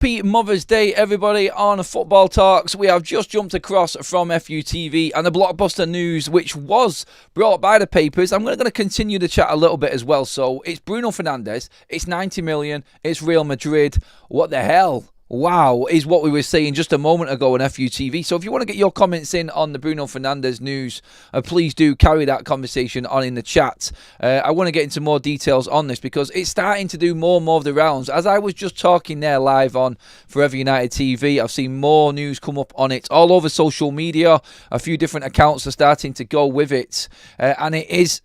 Happy Mother's Day, everybody, on Football Talks. We have just jumped across from FUTV and the blockbuster news, which was brought by the papers. I'm going to continue the chat a little bit as well. So it's Bruno Fernandez, it's 90 million, it's Real Madrid. What the hell? Wow, is what we were saying just a moment ago on FUTV. So if you want to get your comments in on the Bruno Fernandez news, please do carry that conversation on in the chat. I want to get into more details on this because it's starting to do more and more of the rounds. As I was just talking there live on Forever United TV, I've seen more news come up on it all over social media. A few different accounts are starting to go with it. And it is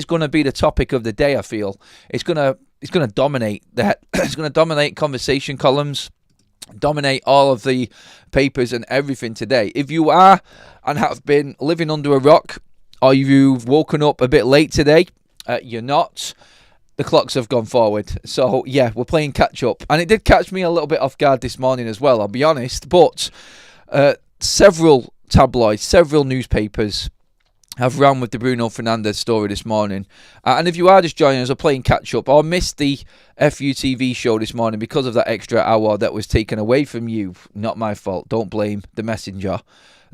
going to be the topic of the day, I feel. It's going to dominate that. It's going to dominate conversation columns, dominate all of the papers and everything today. If you are and have been living under a rock, or you've woken up a bit late today, you're not. The clocks have gone forward. So, yeah, we're playing catch-up. And it did catch me a little bit off guard this morning as well, I'll be honest. But several tabloids, several newspapers have run with the Bruno Fernandez story this morning. And if you are just joining us or playing catch-up or missed the FUTV show this morning because of that extra hour that was taken away from you, not my fault, don't blame the messenger,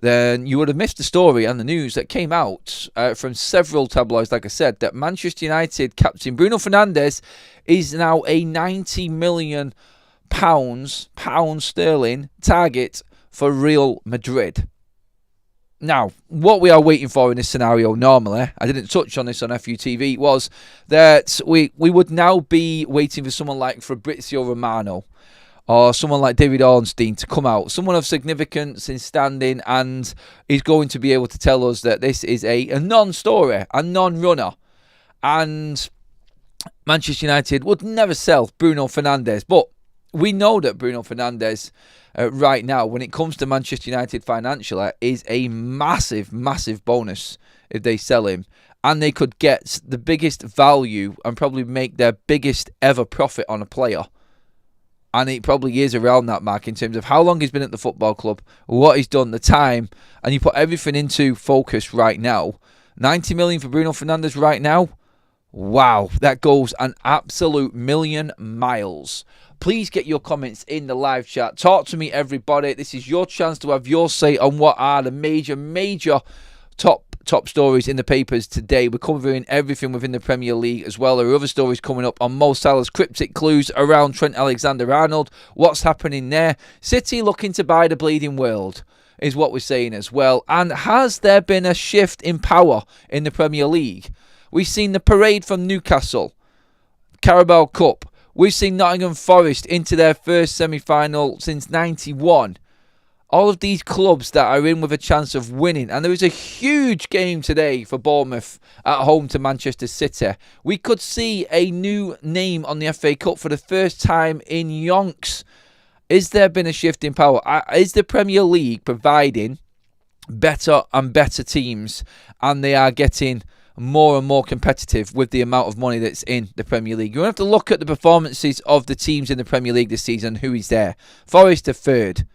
then you would have missed the story and the news that came out from several tabloids, like I said, that Manchester United captain Bruno Fernandez is now a £90 million pound sterling target for Real Madrid. Now, what we are waiting for in this scenario normally, I didn't touch on this on FUTV, was that we would now be waiting for someone like Fabrizio Romano or someone like David Ornstein to come out, someone of significance in standing, and is going to be able to tell us that this is a non-story, a non-runner. And Manchester United would never sell Bruno Fernandez, but we know that Bruno Fernandez right now, when it comes to Manchester United financially, is a massive, massive bonus if they sell him. And they could get the biggest value and probably make their biggest ever profit on a player. And it probably is around that mark in terms of how long he's been at the football club, what he's done, the time, and you put everything into focus right now. 90 million for Bruno Fernandez right now. Wow, that goes an absolute million miles. Please get your comments in the live chat. Talk to me, everybody. This is your chance to have your say on what are the major top stories in the papers today. We're covering everything within the Premier League as well. There are other stories coming up on Mo Salah's cryptic clues around Trent Alexander-Arnold. What's happening there? City looking to buy the bleeding world is what we're saying as well. And has there been a shift in power in the Premier League? We've seen the parade from Newcastle, Carabao Cup. We've seen Nottingham Forest into their first semi-final since 91. All of these clubs that are in with a chance of winning. And there is a huge game today for Bournemouth at home to Manchester City. We could see a new name on the FA Cup for the first time in yonks. Is there been a shift in power? Is the Premier League providing better and better teams, and they are getting more and more competitive with the amount of money that's in the Premier League? You have to look at the performances of the teams in the Premier League this season. Who is there? Forest are third.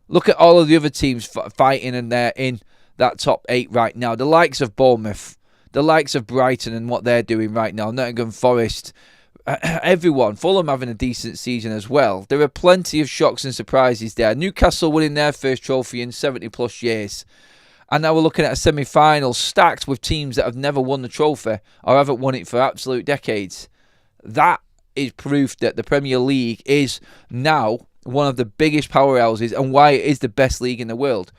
Look at all of the other teams fighting, and they're in that top 8 right now. The likes of Bournemouth, the likes of Brighton and what they're doing right now, Nottingham Forest, everyone. Fulham having a decent season as well. There are plenty of shocks and surprises there. Newcastle winning their first trophy in 70 plus years. And now we're looking at a semi-final stacked with teams that have never won the trophy or haven't won it for absolute decades. That is proof that the Premier League is now one of the biggest powerhouses and why it is the best league in the world.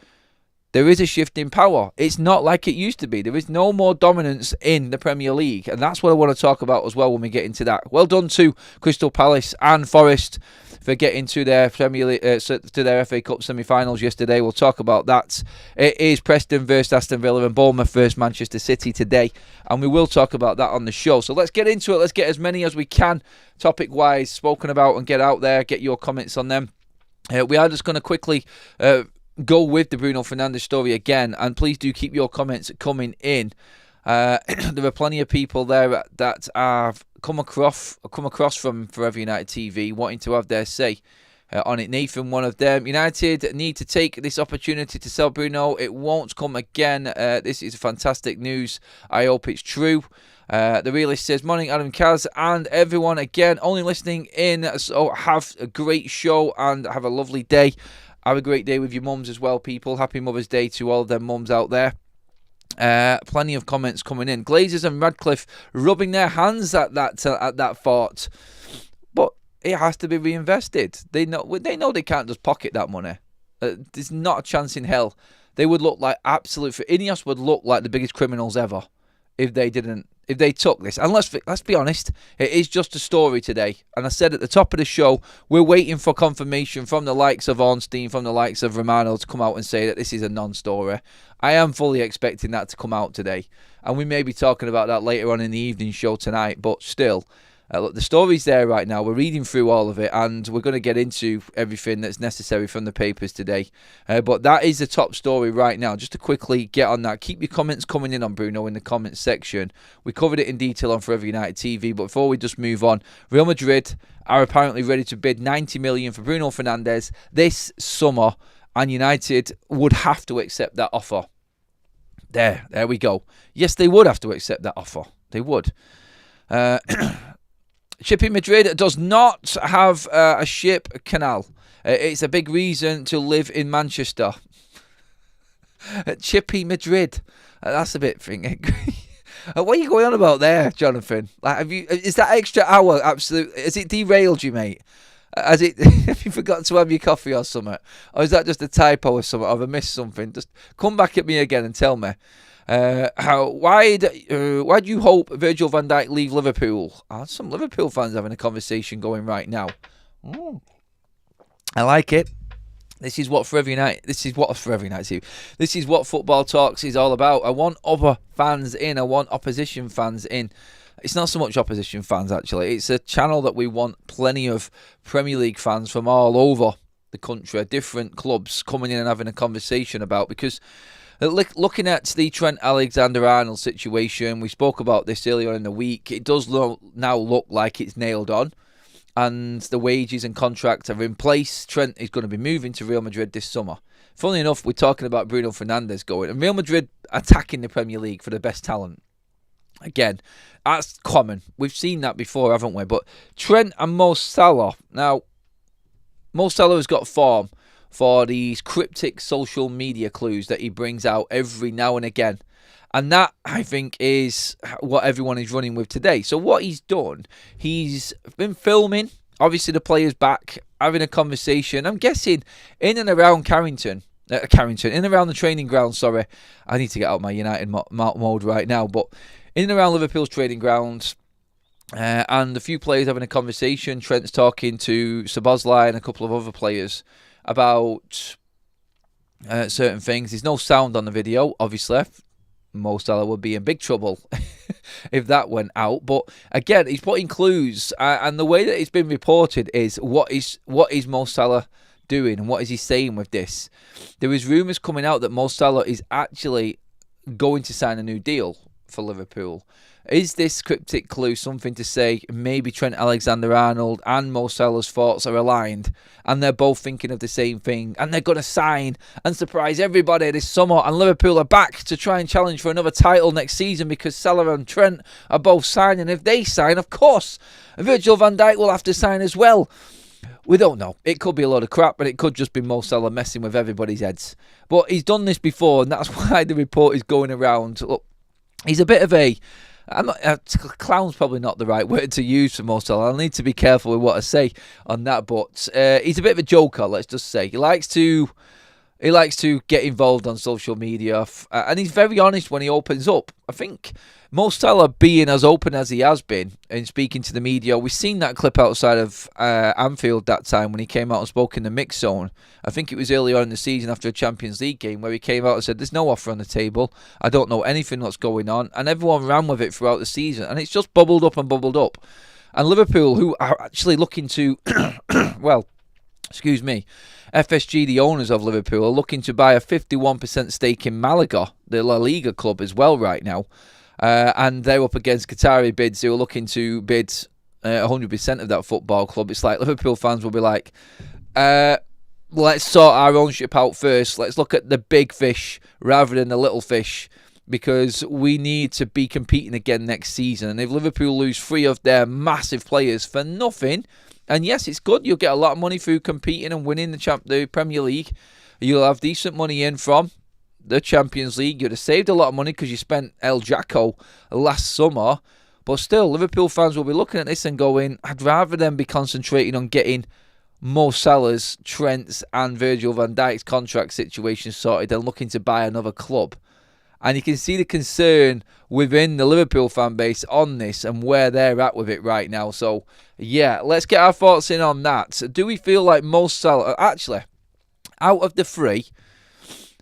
There is a shift in power. It's not like it used to be. There is no more dominance in the Premier League. And that's what I want to talk about as well when we get into that. Well done to Crystal Palace and Forest for getting to their Premier League, to their FA Cup semi-finals yesterday. We'll talk about that. It is Preston versus Aston Villa and Bournemouth versus Manchester City today. And we will talk about that on the show. So let's get into it. Let's get as many as we can topic-wise spoken about and get out there. Get your comments on them. We are just going to quickly go with the Bruno Fernandez story again, and please do keep your comments coming in. There are plenty of people there that have come across from Forever United TV wanting to have their say on it. Nathan, one of them. United need to take this opportunity to sell Bruno. It won't come again. This is fantastic news. I hope it's true. The Realist says, morning Adam, Kaz and everyone again, only listening in, so have a great show and have a lovely day. Have a great day with your mums as well, people. Happy Mother's Day to all of them mums out there. Plenty of comments coming in. Glazers and Radcliffe rubbing their hands at that thought, but it has to be reinvested. They know they can't just pocket that money. There's not a chance in hell. They would look like Ineos would look like the biggest criminals ever if they took this. And let's be honest, it is just a story today. And I said at the top of the show, we're waiting for confirmation from the likes of Ornstein, from the likes of Romano to come out and say that this is a non-story. I am fully expecting that to come out today. And we may be talking about that later on in the evening show tonight. But still, look, the story's there right now. We're reading through all of it, and we're going to get into everything that's necessary from the papers today. But that is the top story right now. Just to quickly get on that, keep your comments coming in on Bruno in the comments section. We covered it in detail on Forever United TV, but before we just move on, Real Madrid are apparently ready to bid 90 million for Bruno Fernandez this summer, and United would have to accept that offer. There we go. Yes, they would have to accept that offer. They would. Chippy Madrid does not have a ship canal. It's a big reason to live in Manchester. Chippy Madrid. That's a bit thinking. What are you going on about there, Jonathan? Like, is that extra hour absolute? Has it derailed you, mate? Have you forgot to have your coffee or something? Or is that just a typo or something? Or have I missed something? Just come back at me again and tell me. Why do you hope Virgil van Dijk leave Liverpool? Some Liverpool fans having a conversation going right now. I like it. This is what Forever United. This is what Football Talks is all about. I want other fans in. I want opposition fans in. It's not so much opposition fans, actually. It's a channel that we want plenty of Premier League fans from all over the country, different clubs coming in and having a conversation about, because looking at the Trent Alexander-Arnold situation, we spoke about this earlier in the week, it does now look like it's nailed on, and the wages and contracts are in place. Trent is going to be moving to Real Madrid this summer. Funnily enough, we're talking about Bruno Fernandez going, and Real Madrid attacking the Premier League for the best talent. Again, that's common. We've seen that before, haven't we? But Trent and Mo Salah. Now, Mo Salah has got form for these cryptic social media clues that he brings out every now and again. And that, I think, is what everyone is running with today. So what he's done, he's been filming, obviously the players back, having a conversation, I'm guessing, in and around Carrington, in and around the training ground, sorry. I need to get out my United mode right now, but in and around Liverpool's training grounds, and a few players having a conversation. Trent's talking to Szoboszlai and a couple of other players about certain things. There's no sound on the video, obviously. Mo Salah would be in big trouble if that went out. But again, he's putting clues, and the way that it's been reported is what is Mo Salah doing and what is he saying with this? There is rumours coming out that Mo Salah is actually going to sign a new deal for Liverpool. Is this cryptic clue something to say maybe Trent Alexander-Arnold and Mo Salah's thoughts are aligned and they're both thinking of the same thing and they're going to sign and surprise everybody this summer, and Liverpool are back to try and challenge for another title next season because Salah and Trent are both signing? If they sign, of course, Virgil van Dijk will have to sign as well. We don't know. It could be a load of crap, but it could just be Mo Salah messing with everybody's heads. But he's done this before, and that's why the report is going around. Look, he's a bit of a... clown's probably not the right word to use for Mo Salah. I'll need to be careful with what I say on that, but he's a bit of a joker, let's just say. He likes to get involved on social media, and he's very honest when he opens up. I think Mo Salah being as open as he has been in speaking to the media, we've seen that clip outside of Anfield that time when he came out and spoke in the mix zone. I think it was earlier on in the season after a Champions League game where he came out and said, there's no offer on the table, I don't know anything that's going on, and everyone ran with it throughout the season, and it's just bubbled up and bubbled up. And Liverpool, who are actually looking to, FSG, the owners of Liverpool, are looking to buy a 51% stake in Malaga, the La Liga club as well right now. And they're up against Qatari bids who are looking to bid 100% of that football club. It's like Liverpool fans will be like, let's sort our ownership out first. Let's look at the big fish rather than the little fish. because we need to be competing again next season. And if Liverpool lose 3 of their massive players for nothing, and yes, it's good, you'll get a lot of money through competing and winning the Premier League. You'll have decent money in from the Champions League. You'd have saved a lot of money because you spent El Jacko last summer. But still, Liverpool fans will be looking at this and going, I'd rather them be concentrating on getting Mo Salah's, Trent's and Virgil van Dijk's contract situation sorted than looking to buy another club. And you can see the concern within the Liverpool fan base on this and where they're at with it right now. So, yeah, let's get our thoughts in on that. Do we feel like Mo Salah, actually, out of the 3,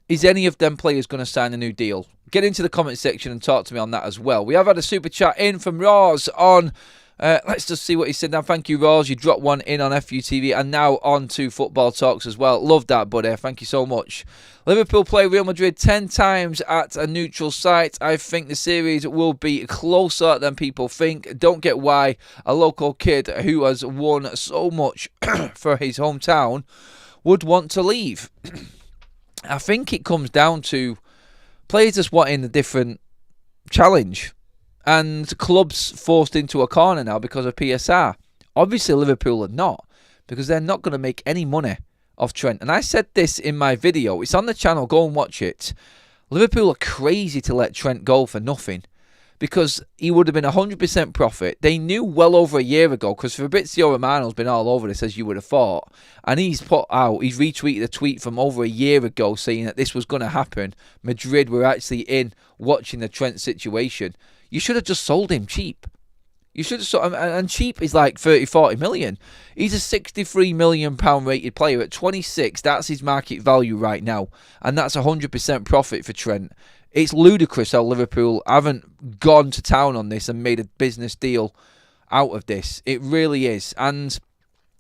is any of them players going to sign a new deal? Get into the comment section and talk to me on that as well. We have had a super chat in from Roz on... let's just see what he said now. Thank you, Roz. You dropped one in on FUTV and now on to Football Talks as well. Love that, buddy. Thank you so much. Liverpool play Real Madrid 10 times at a neutral site. I think the series will be closer than people think. Don't get why a local kid who has won so much for his hometown would want to leave. I think it comes down to players just wanting a different challenge. And clubs forced into a corner now because of PSR. Obviously, Liverpool are not, because they're not going to make any money off Trent. And I said this in my video. It's on the channel. Go and watch it. Liverpool are crazy to let Trent go for nothing, because he would have been 100% profit. They knew well over a year ago, because Fabrizio Romano's been all over this, as you would have thought. And he's retweeted a tweet from over a year ago saying that this was going to happen. Madrid were actually in watching the Trent situation. You should have just sold him cheap. You should have sold him, and cheap is like 30-40 million. He's a £63 million rated player at 26. That's his market value right now, and that's 100% profit for Trent. It's ludicrous how Liverpool haven't gone to town on this and made a business deal out of this. It really is, and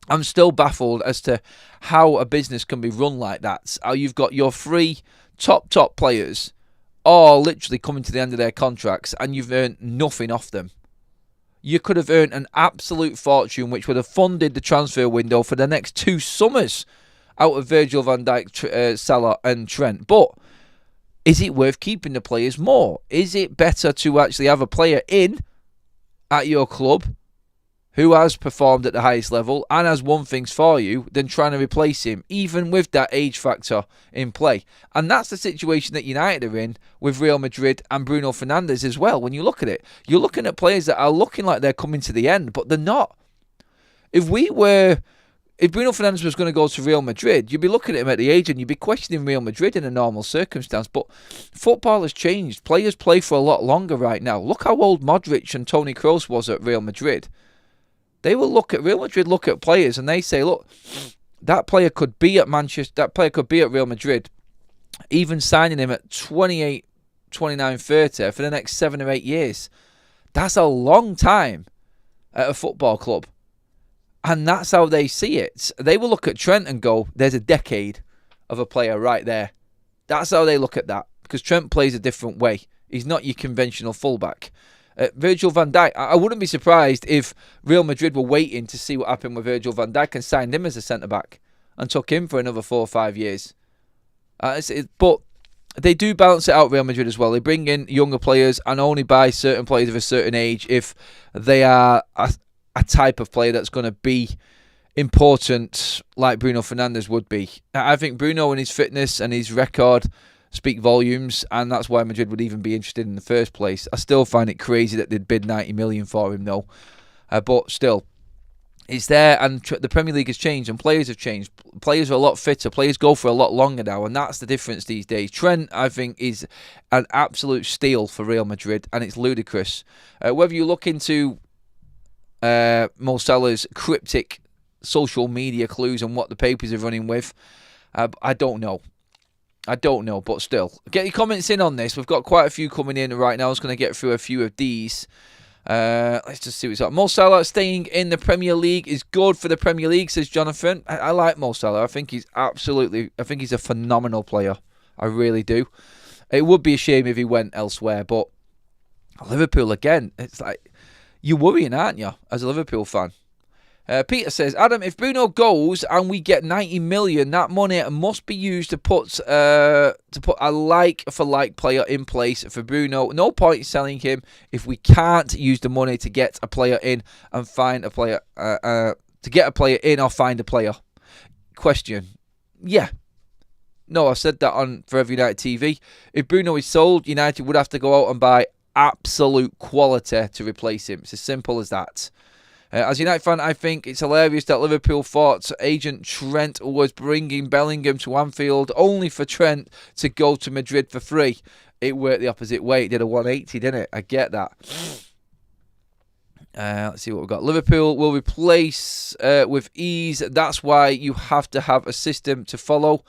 I'm still baffled as to how a business can be run like that. How you've got your 3 top players all literally coming to the end of their contracts and you've earned nothing off them. You could have earned an absolute fortune which would have funded the transfer window for the next 2 summers out of Virgil van Dijk, Salah and Trent. But is it worth keeping the players more? Is it better to actually have a player in at your club who has performed at the highest level and has won things for you than trying to replace him, even with that age factor in play? And that's the situation that United are in with Real Madrid and Bruno Fernandez as well. When you look at it, you're looking at players that are looking like they're coming to the end, but they're not. If Bruno Fernandes was going to go to Real Madrid, you'd be looking at him at the age and you'd be questioning Real Madrid in a normal circumstance. But football has changed. Players play for a lot longer right now. Look how old Modric and Toni Kroos was at Real Madrid. They will look at Real Madrid, look at players, and they say, look, that player could be at Manchester, that player could be at Real Madrid, even signing him at 28, 29, 30 for the next 7 or 8 years. That's a long time at a football club. And that's how they see it. They will look at Trent and go, there's a decade of a player right there. That's how they look at that, because Trent plays a different way. He's not your conventional fullback. Virgil van Dijk, I wouldn't be surprised if Real Madrid were waiting to see what happened with Virgil van Dijk and signed him as a centre-back and took him for another 4 or 5 years. But they do balance it out, Real Madrid, as well. They bring in younger players and only buy certain players of a certain age if they are a type of player that's going to be important, like Bruno Fernandes would be. I think Bruno and his fitness and his record speak volumes, and that's why Madrid would even be interested in the first place. I still find it crazy that they'd bid 90 million for him, though. But still, it's there, and the Premier League has changed, and players have changed. Players are a lot fitter. Players go for a lot longer now, and that's the difference these days. Trent, I think, is an absolute steal for Real Madrid, and it's ludicrous. Whether you look into Mo Salah's cryptic social media clues and what the papers are running with, I don't know. But still, get your comments in on this. We've got quite a few coming in right now. I was going to get through a few of these. Let's just see what's up. Mo Salah staying in the Premier League is good for the Premier League, says Jonathan. I like Mo Salah. I think he's a phenomenal player. I really do. It would be a shame if he went elsewhere, but Liverpool again, it's like, you're worrying, aren't you, as a Liverpool fan? Peter says, Adam, if Bruno goes and we get 90 million, that money must be used to put a like-for-like player in place for Bruno. No point selling him if we can't use the money to get a player in and find a player, to get a player in or find a player. Question. Yeah. No, I said that on Forever United TV. If Bruno is sold, United would have to go out and buy absolute quality to replace him. It's as simple as that. As a United fan, I think it's hilarious that Liverpool thought agent Trent was bringing Bellingham to Anfield only for Trent to go to Madrid for free. It worked the opposite way. It did a 180, didn't it? I get that. Let's see what we've got. Liverpool will replace with ease. That's why you have to have a system to follow.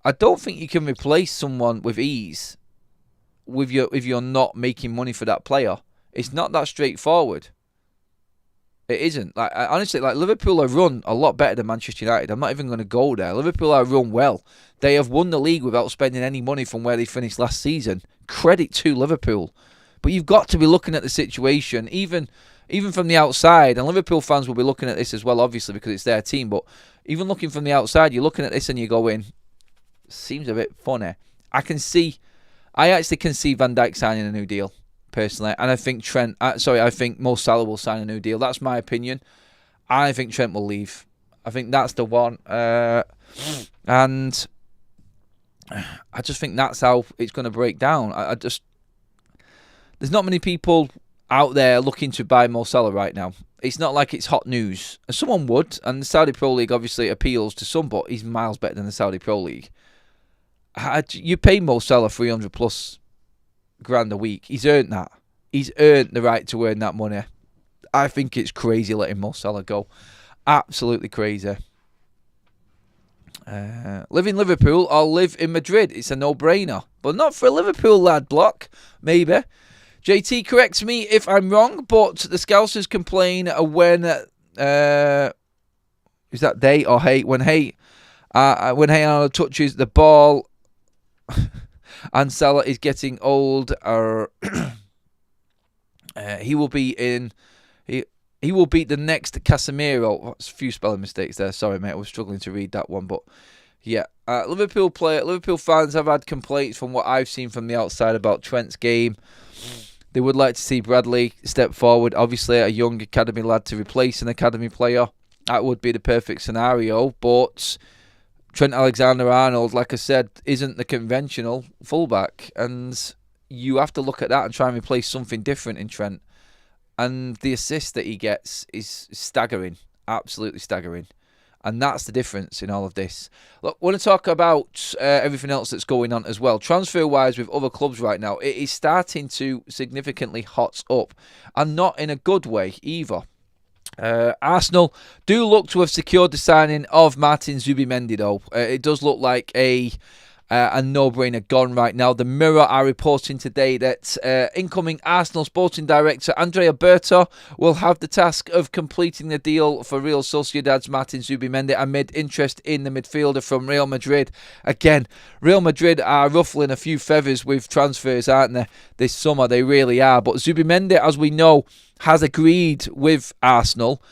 I don't think you can replace someone with ease if you're not making money for that player. It's not that straightforward. It isn't. Honestly, Liverpool are run a lot better than Manchester United. I'm not even going to go there. Liverpool are run well. They have won the league without spending any money from where they finished last season. Credit to Liverpool. But you've got to be looking at the situation, even from the outside. And Liverpool fans will be looking at this as well, obviously, because it's their team. But even looking from the outside, you're looking at this and you're going, seems a bit funny. I actually can see Van Dijk signing a new deal. Personally, and I think I think Mo Salah will sign a new deal. That's my opinion. I think Trent will leave. I think that's the one, and I just think that's how it's going to break down. There's not many people out there looking to buy Mo Salah right now. It's not like it's hot news. Someone would, and the Saudi Pro League obviously appeals to some, but he's miles better than the Saudi Pro League. You pay Mo Salah 300 plus grand a week. He's earned that. He's earned the right to earn that money. I think it's crazy letting Mo Salah go. Absolutely crazy. Live in Liverpool or live in Madrid. It's a no-brainer. But not for a Liverpool lad, Block. Maybe. JT corrects me if I'm wrong, but the Scousers complain when is that they or hate when Arnold touches the ball and Salah is getting old. He will be in. He will beat the next Casemiro. Oh, a few spelling mistakes there. Sorry, mate. I was struggling to read that one, but yeah. Liverpool fans have had complaints from what I've seen from the outside about Trent's game. They would like to see Bradley step forward. Obviously, a young academy lad to replace an academy player. That would be the perfect scenario, but Trent Alexander-Arnold, like I said, isn't the conventional fullback, and you have to look at that and try and replace something different in Trent. And the assist that he gets is staggering, absolutely staggering. And that's the difference in all of this. Look, I want to talk about everything else that's going on as well. Transfer-wise with other clubs right now, it is starting to significantly hot up. And not in a good way either. Arsenal do look to have secured the signing of Martin Zubimendi, though. It does look like a no-brainer gone right now. The Mirror are reporting today that incoming Arsenal sporting director Andrea Berta will have the task of completing the deal for Real Sociedad's Martin Zubimendi amid interest in the midfielder from Real Madrid. Again, Real Madrid are ruffling a few feathers with transfers, aren't they, this summer? They really are. But Zubimendi, as we know, has agreed with Arsenal.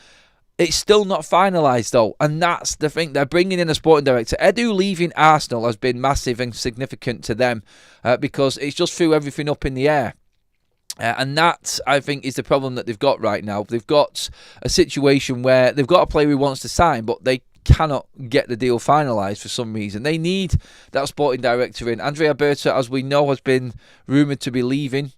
It's still not finalised, though, and that's the thing. They're bringing in a sporting director. Edu leaving Arsenal has been massive and significant to them because it's just threw everything up in the air. And that, I think, is the problem that they've got right now. They've got a situation where they've got a player who wants to sign, but they cannot get the deal finalised for some reason. They need that sporting director in. Andrea Berta, as we know, has been rumoured to be leaving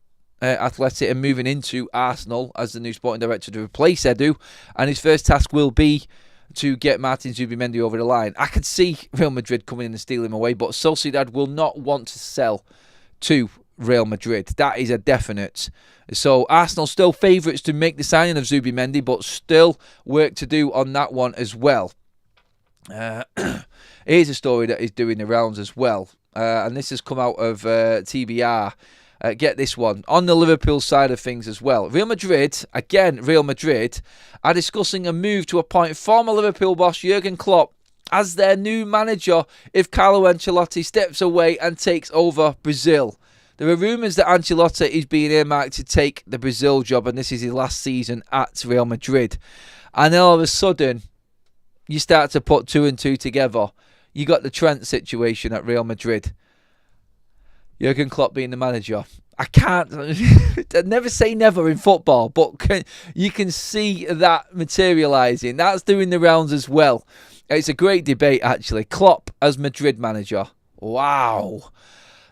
Athletic and moving into Arsenal as the new sporting director to replace Edu, and his first task will be to get Martin Zubimendi over the line. I could see Real Madrid coming in and stealing him away, but Sociedad will not want to sell to Real Madrid. That is a definite. So Arsenal still favourites to make the signing of Zubimendi, but still work to do on that one as well. Here's a story that is doing the rounds as well, and this has come out of TBR. Get this one. On the Liverpool side of things as well. Real Madrid are discussing a move to appoint former Liverpool boss Jurgen Klopp as their new manager if Carlo Ancelotti steps away and takes over Brazil. There are rumours that Ancelotti is being earmarked to take the Brazil job, and this is his last season at Real Madrid. And then all of a sudden, you start to put two and two together. You got the Trent situation at Real Madrid. Jurgen Klopp being the manager. I can't never say never in football, but you can see that materialising. That's doing the rounds as well. It's a great debate, actually. Klopp as Madrid manager. Wow.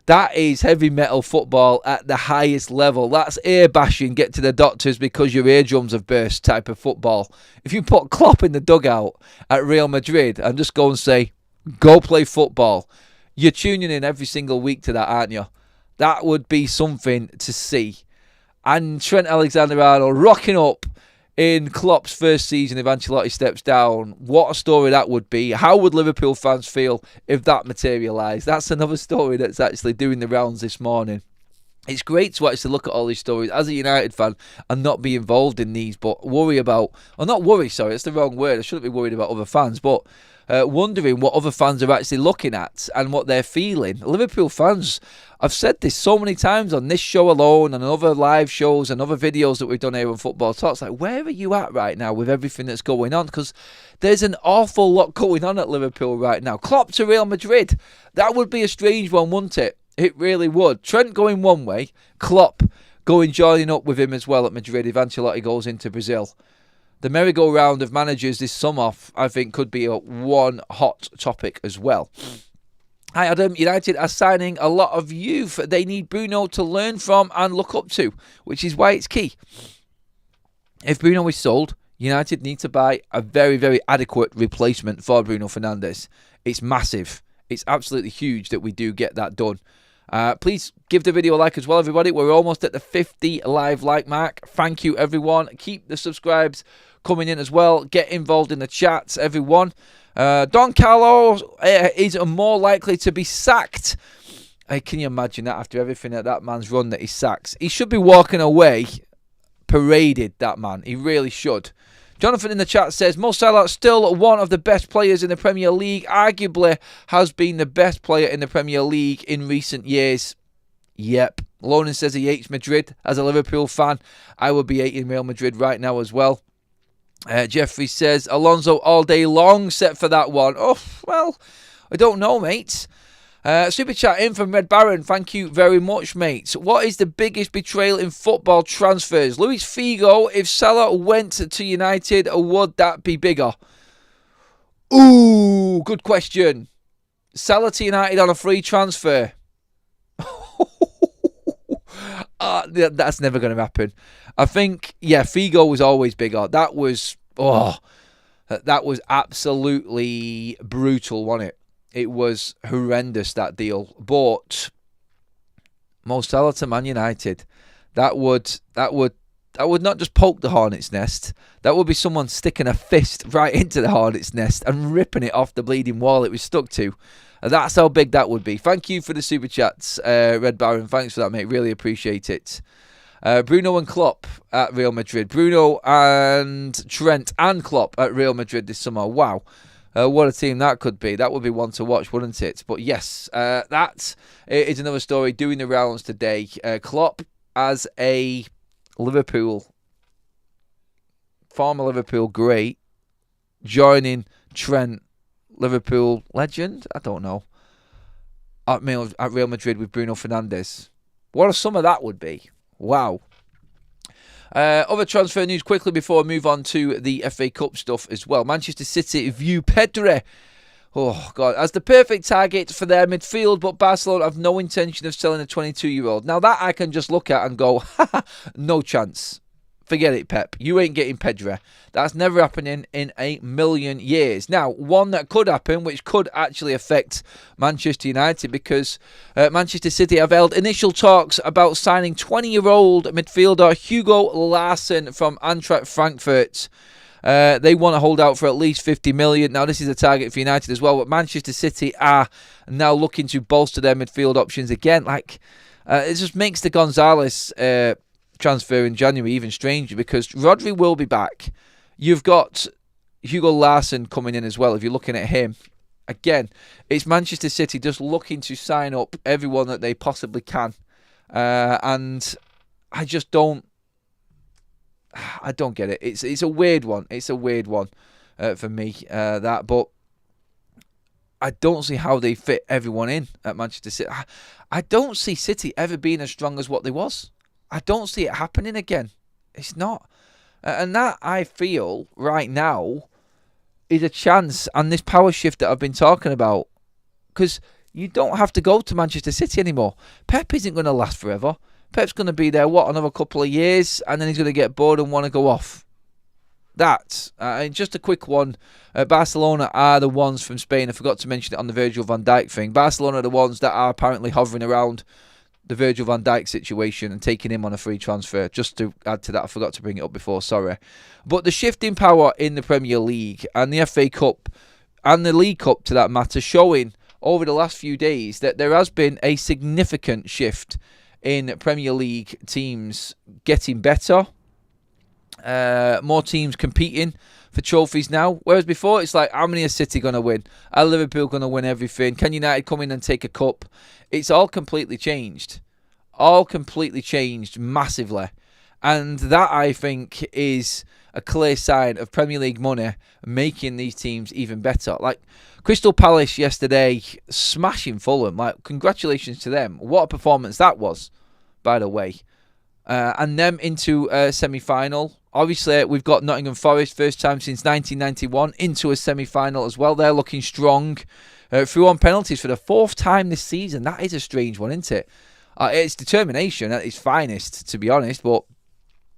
That is heavy metal football at the highest level. That's ear bashing, get to the doctors because your eardrums have burst type of football. If you put Klopp in the dugout at Real Madrid and just go and say, go play football, you're tuning in every single week to that, aren't you? That would be something to see. And Trent Alexander-Arnold rocking up in Klopp's first season if Ancelotti steps down. What a story that would be. How would Liverpool fans feel if that materialised? That's another story that's actually doing the rounds this morning. It's great to actually look at all these stories as a United fan and not be involved in these, but worry about, or not worry, sorry, that's the wrong word. I shouldn't be worried about other fans, but wondering what other fans are actually looking at and what they're feeling. Liverpool fans, I've said this so many times on this show alone and other live shows and other videos that we've done here on Football Talks. Like, where are you at right now with everything that's going on? Because there's an awful lot going on at Liverpool right now. Klopp to Real Madrid. That would be a strange one, wouldn't it? It really would. Trent going one way, Klopp joining up with him as well at Madrid if Ancelotti goes into Brazil. The merry-go-round of managers this summer, I think, could be one hot topic as well. Hi Adam, United are signing a lot of youth. They need Bruno to learn from and look up to, which is why it's key. If Bruno is sold, United need to buy a very, very adequate replacement for Bruno Fernandez. It's massive. It's absolutely huge that we do get that done. Please give the video a like as well, everybody. We're almost at the 50 live like mark. Thank you, everyone. Keep the subscribes coming in as well. Get involved in the chats, everyone. Don Carlo is more likely to be sacked. Can you imagine that after everything that man's run that he sacks? He should be walking away paraded, that man. He really should. Jonathan in the chat says, Mo Salah still one of the best players in the Premier League. Arguably has been the best player in the Premier League in recent years. Yep. Lonan says he hates Madrid. As a Liverpool fan, I would be hating Real Madrid right now as well. Jeffrey says, Alonso all day long set for that one. Oh, well, I don't know, mate. Super chat in from Red Baron. Thank you very much, mate. What is the biggest betrayal in football transfers? Luis Figo, if Salah went to United, would that be bigger? Ooh, good question. Salah to United on a free transfer. That's never going to happen. I think, yeah, Figo was always bigger. That was absolutely brutal, wasn't it? It was horrendous, that deal. But Mo Salah to Man United, that would not just poke the hornet's nest. That would be someone sticking a fist right into the hornet's nest and ripping it off the bleeding wall it was stuck to. That's how big that would be. Thank you for the super chats, Red Baron. Thanks for that, mate. Really appreciate it. Bruno and Klopp at Real Madrid. Bruno and Trent and Klopp at Real Madrid this summer. Wow. What a team that could be. That would be one to watch, wouldn't it? But yes, that is another story doing the rounds today. Klopp as a former Liverpool great, joining Trent, Liverpool legend? I don't know. At Real Madrid with Bruno Fernandez. What a summer that would be. Wow. Other transfer news quickly before I move on to the FA Cup stuff as well. Manchester City view Pedri, as the perfect target for their midfield, but Barcelona have no intention of selling a 22-year-old. Now that I can just look at and go, no chance. Forget it, Pep. You ain't getting Pedri. That's never happening in a million years. Now, one that could happen, which could actually affect Manchester United, because Manchester City have held initial talks about signing 20-year-old midfielder Hugo Larsson from Eintracht Frankfurt. They want to hold out for at least 50 million. Now, this is a target for United as well, but Manchester City are now looking to bolster their midfield options again. It just makes the Gonzalez transfer in January even stranger, because Rodri will be back. You've got Hugo Larsson coming in as well. If you're looking at him, again, it's Manchester City just looking to sign up everyone that they possibly can And I just don't get it. It's a weird one. It's a weird one for me, but I don't see how they fit everyone in at Manchester City. I don't see City ever being as strong as what they was. I don't see it happening again. It's not. And that, I feel, right now, is a chance and this power shift that I've been talking about. Because you don't have to go to Manchester City anymore. Pep isn't going to last forever. Pep's going to be there, another couple of years, and then he's going to get bored and want to go off. That's just a quick one. Barcelona are the ones from Spain. I forgot to mention it on the Virgil van Dijk thing. Barcelona are the ones that are apparently hovering around the Virgil van Dijk situation and taking him on a free transfer. Just to add to that, I forgot to bring it up before, sorry. But the shift in power in the Premier League and the FA Cup and the League Cup, to that matter, showing over the last few days that there has been a significant shift in Premier League teams getting better. More teams competing for trophies now. Whereas before, it's like, how many is City going to win? Are Liverpool going to win everything? Can United come in and take a cup? It's all completely changed. All completely changed massively. And that, I think, is a clear sign of Premier League money making these teams even better. Like Crystal Palace yesterday, smashing Fulham. Like, congratulations to them. What a performance that was, by the way. And them into a semi-final. Obviously, we've got Nottingham Forest, first time since 1991, into a semi-final as well. They're looking strong. Through on penalties for the fourth time this season. That is a strange one, isn't it? It's determination at its finest, to be honest. But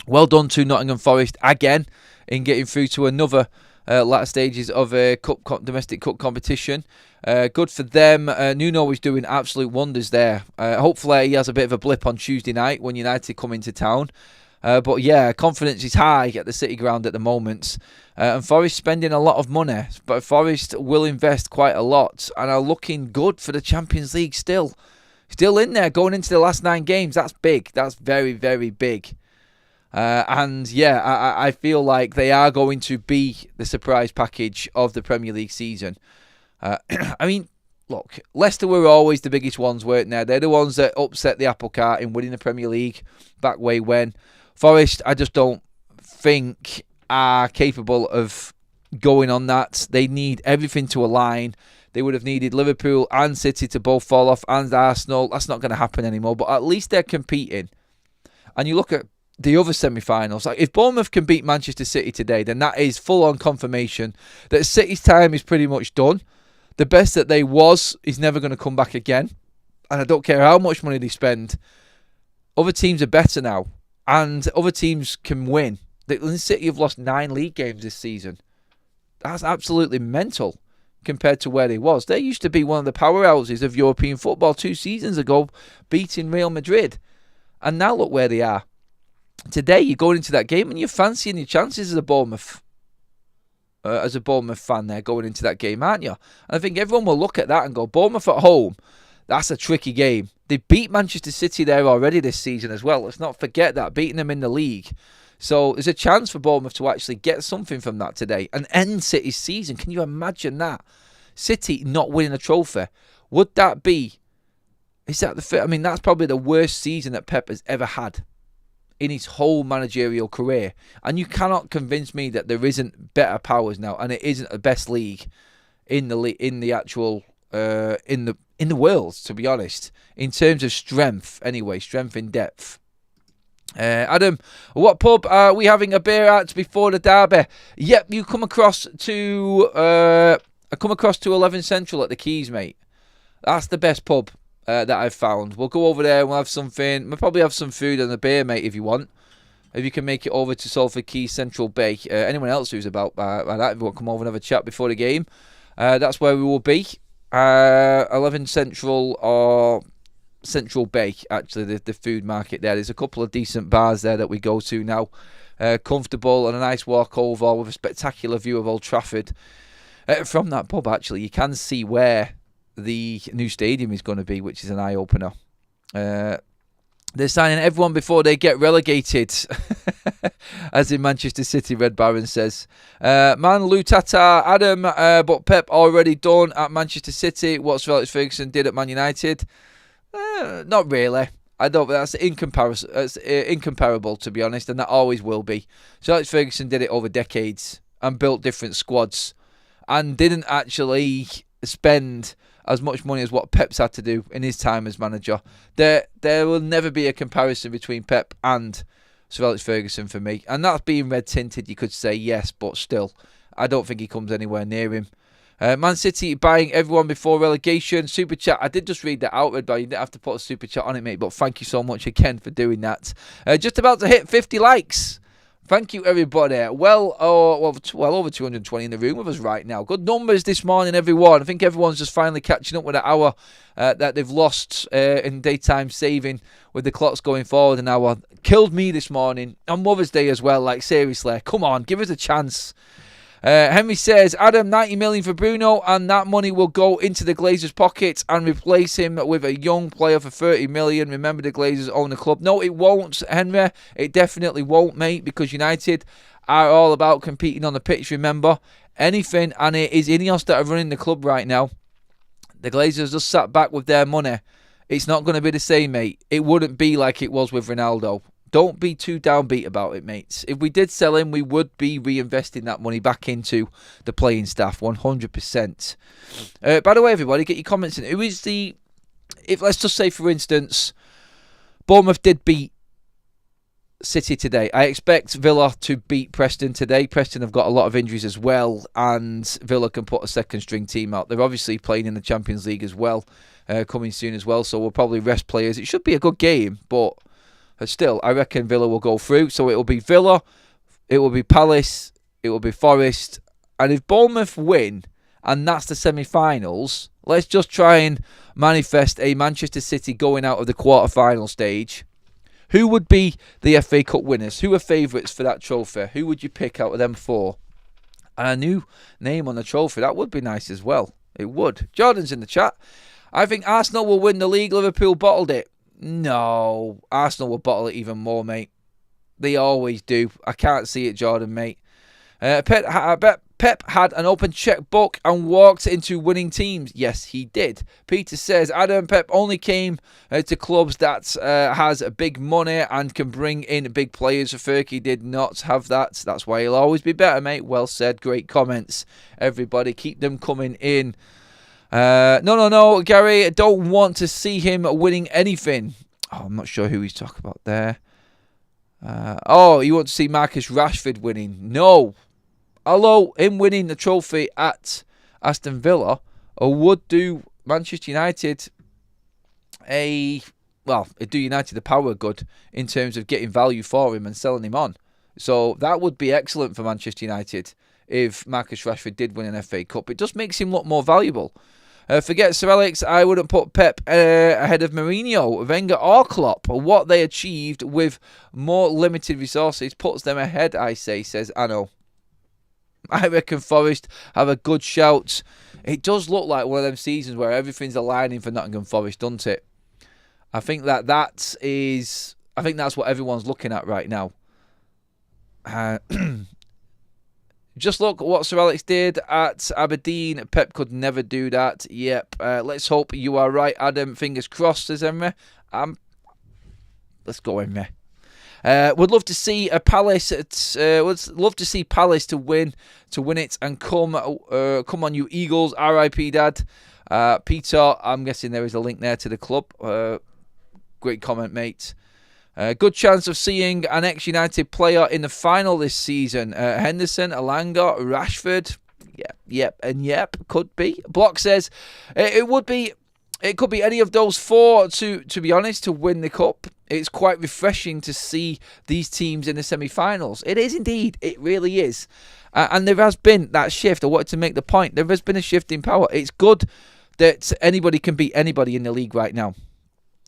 well done to Nottingham Forest again in getting through to another latter stages of a domestic cup competition. Good for them. Nuno is doing absolute wonders there. Hopefully he has a bit of a blip on Tuesday night when United come into town. But yeah, confidence is high at the City ground at the moment. And Forest spending a lot of money. But Forest will invest quite a lot and are looking good for the Champions League still. Still in there going into the last 9 games. That's big. That's very, very big. And yeah, I feel like they are going to be the surprise package of the Premier League season. I mean, look, Leicester were always the biggest ones, weren't they? They're the ones that upset the apple cart in winning the Premier League back way when. Forest, I just don't think are capable of going on that. They need everything to align. They would have needed Liverpool and City to both fall off, and Arsenal. That's not going to happen anymore, but at least they're competing. And you look at the other semi-finals. Like, if Bournemouth can beat Manchester City today, then that is full-on confirmation that City's time is pretty much done. The best that they was is never going to come back again. And I don't care how much money they spend. Other teams are better now. And other teams can win. The City have lost 9 league games this season. That's absolutely mental compared to where they was. They used to be one of the powerhouses of European football 2 seasons ago, beating Real Madrid. And now look where they are. Today, you're going into that game and you're fancying your chances as a Bournemouth fan there going into that game, aren't you? And I think everyone will look at that and go, Bournemouth at home, that's a tricky game. They beat Manchester City there already this season as well. Let's not forget that, beating them in the league. So there's a chance for Bournemouth to actually get something from that today and end City's season. Can you imagine that? City not winning a trophy. Would that be... Is that the... I mean, that's probably the worst season that Pep has ever had in his whole managerial career. And you cannot convince me that there isn't better powers now and it isn't the best league in the actual... in the world, to be honest, in terms of strength anyway, strength in depth. Adam, what pub are we having a beer at before the derby? Yep, you come across to 11 Central at the Keys, mate. That's the best pub that I've found. We'll go over there and we'll have something. We'll probably have some food and a beer, mate, if you want. If you can make it over to Salford Keys Central Bay. Anyone else who's about that, if you want to come over and have a chat before the game, that's where we will be. 11 Central or Central Bay, actually, the food market there. There's a couple of decent bars there that we go to now. Comfortable and a nice walk over with a spectacular view of Old Trafford. From that pub, actually, you can see where the new stadium is going to be, which is an eye-opener. They're signing everyone before they get relegated, as in Manchester City, Red Baron says. Man, Lou Tata, Adam, but Pep already done at Manchester City. What's Alex Ferguson did at Man United? Not really. I don't. That's incomparison. It's incomparable, to be honest, and that always will be. So Alex Ferguson did it over decades and built different squads, and didn't actually spend as much money as what Pep's had to do in his time as manager. There will never be a comparison between Pep and Sir Alex Ferguson for me, and that's being red tinted. You could say yes, but still, I don't think he comes anywhere near him. Man City buying everyone before relegation. Super chat. I did just read that out, but you didn't have to put a super chat on it, mate. But thank you so much again for doing that. Just about to hit 50 likes. Thank you, everybody. Well over 220 in the room with us right now. Good numbers this morning, everyone. I think everyone's just finally catching up with the hour that they've lost in daytime saving with the clocks going forward an hour. Killed me this morning on Mother's Day as well. Like, seriously, come on, give us a chance. Henry says, Adam, 90 million for Bruno, and that money will go into the Glazers' pockets and replace him with a young player for 30 million. Remember, the Glazers own the club. No, it won't, Henry. It definitely won't, mate, because United are all about competing on the pitch, remember. Anything, and it is Ineos that are running the club right now. The Glazers just sat back with their money. It's not going to be the same, mate. It wouldn't be like it was with Ronaldo. Don't be too downbeat about it, mates. If we did sell him, we would be reinvesting that money back into the playing staff, 100%. By the way, everybody, get your comments in. Who is the... If let's just say, for instance, Bournemouth did beat City today. I expect Villa to beat Preston today. Preston have got a lot of injuries as well, and Villa can put a second-string team out. They're obviously playing in the Champions League as well, coming soon as well, so we'll probably rest players. It should be a good game, but... still, I reckon Villa will go through. So it will be Villa, it will be Palace, it will be Forest. And if Bournemouth win, and that's the semi-finals, let's just try and manifest a Manchester City going out of the quarter-final stage. Who would be the FA Cup winners? Who are favourites for that trophy? Who would you pick out of them four? And a new name on the trophy, that would be nice as well. It would. Jordan's in the chat. I think Arsenal will win the league. Liverpool bottled it. No, Arsenal will bottle it even more, mate. They always do. I can't see it, Jordan, mate. Pep had an open checkbook and walked into winning teams. Yes, he did. Peter says, Adam, Pep only came to clubs that has big money and can bring in big players. Fergie did not have that. That's why he'll always be better, mate. Well said. Great comments. Everybody, keep them coming in. No, Gary, I don't want to see him winning anything. Oh, I'm not sure who he's talking about there. You want to see Marcus Rashford winning? No. Although him winning the trophy at Aston Villa would do Manchester United it'd do United the power good in terms of getting value for him and selling him on. So that would be excellent for Manchester United if Marcus Rashford did win an FA Cup. It just makes him look more valuable. Forget Sir Alex, I wouldn't put Pep ahead of Mourinho, Wenger or Klopp. What they achieved with more limited resources puts them ahead, I say, says Anno. I reckon Forest have a good shout. It does look like one of them seasons where everything's aligning for Nottingham Forest, doesn't it? I think that's what everyone's looking at right now. Just look what Sir Alex did at Aberdeen. Pep could never do that. Yep. Let's hope you are right, Adam. Fingers crossed, says Emre. Let's go, Emre. Would love to see a Palace. Would love to see Palace to win it and come on, you Eagles. R.I.P. Dad. Peter. I'm guessing there is a link there to the club. Great comment, mate. Good chance of seeing an ex-United player in the final this season. Henderson, Alanga, Rashford. Yep, could be. Block says it could be any of those four, to be honest, to win the cup. It's quite refreshing to see these teams in the semi-finals. It is indeed. It really is. And there has been that shift. I wanted to make the point. There has been a shift in power. It's good that anybody can beat anybody in the league right now.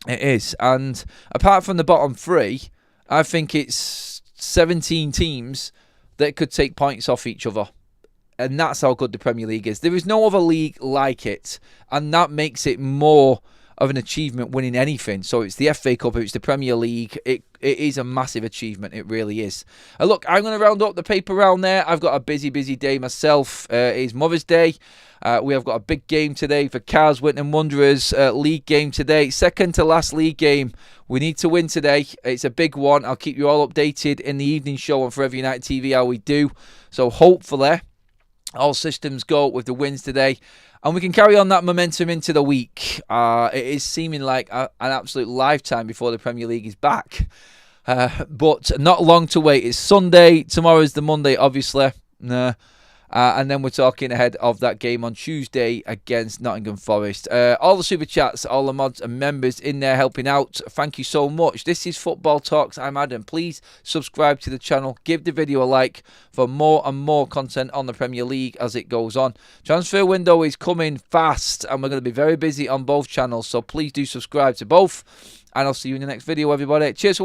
It is. And apart from the bottom three, I think it's 17 teams that could take points off each other. And that's how good the Premier League is. There is no other league like it. And that makes it more of an achievement winning anything. So it's the FA Cup, it's the Premier League. It is a massive achievement. It really is. Look, I'm going to round up the paper round there. I've got a busy day myself. It is Mother's Day. We have got a big game today for Cars Winton Wanderers. League game today. Second to last league game. We need to win today. It's a big one. I'll keep you all updated in the evening show on Forever United TV how we do. So hopefully all systems go with the wins today, and we can carry on that momentum into the week. It is seeming like an absolute lifetime before the Premier League is back. But not long to wait. It's Sunday. Tomorrow's the Monday, obviously. And then we're talking ahead of that game on Tuesday against Nottingham Forest. All the super chats, all the mods and members in there helping out. Thank you so much. This is Football Talks. I'm Adam. Please subscribe to the channel. Give the video a like for more and more content on the Premier League as it goes on. Transfer window is coming fast, and we're going to be very busy on both channels. So please do subscribe to both. And I'll see you in the next video, everybody. Cheers for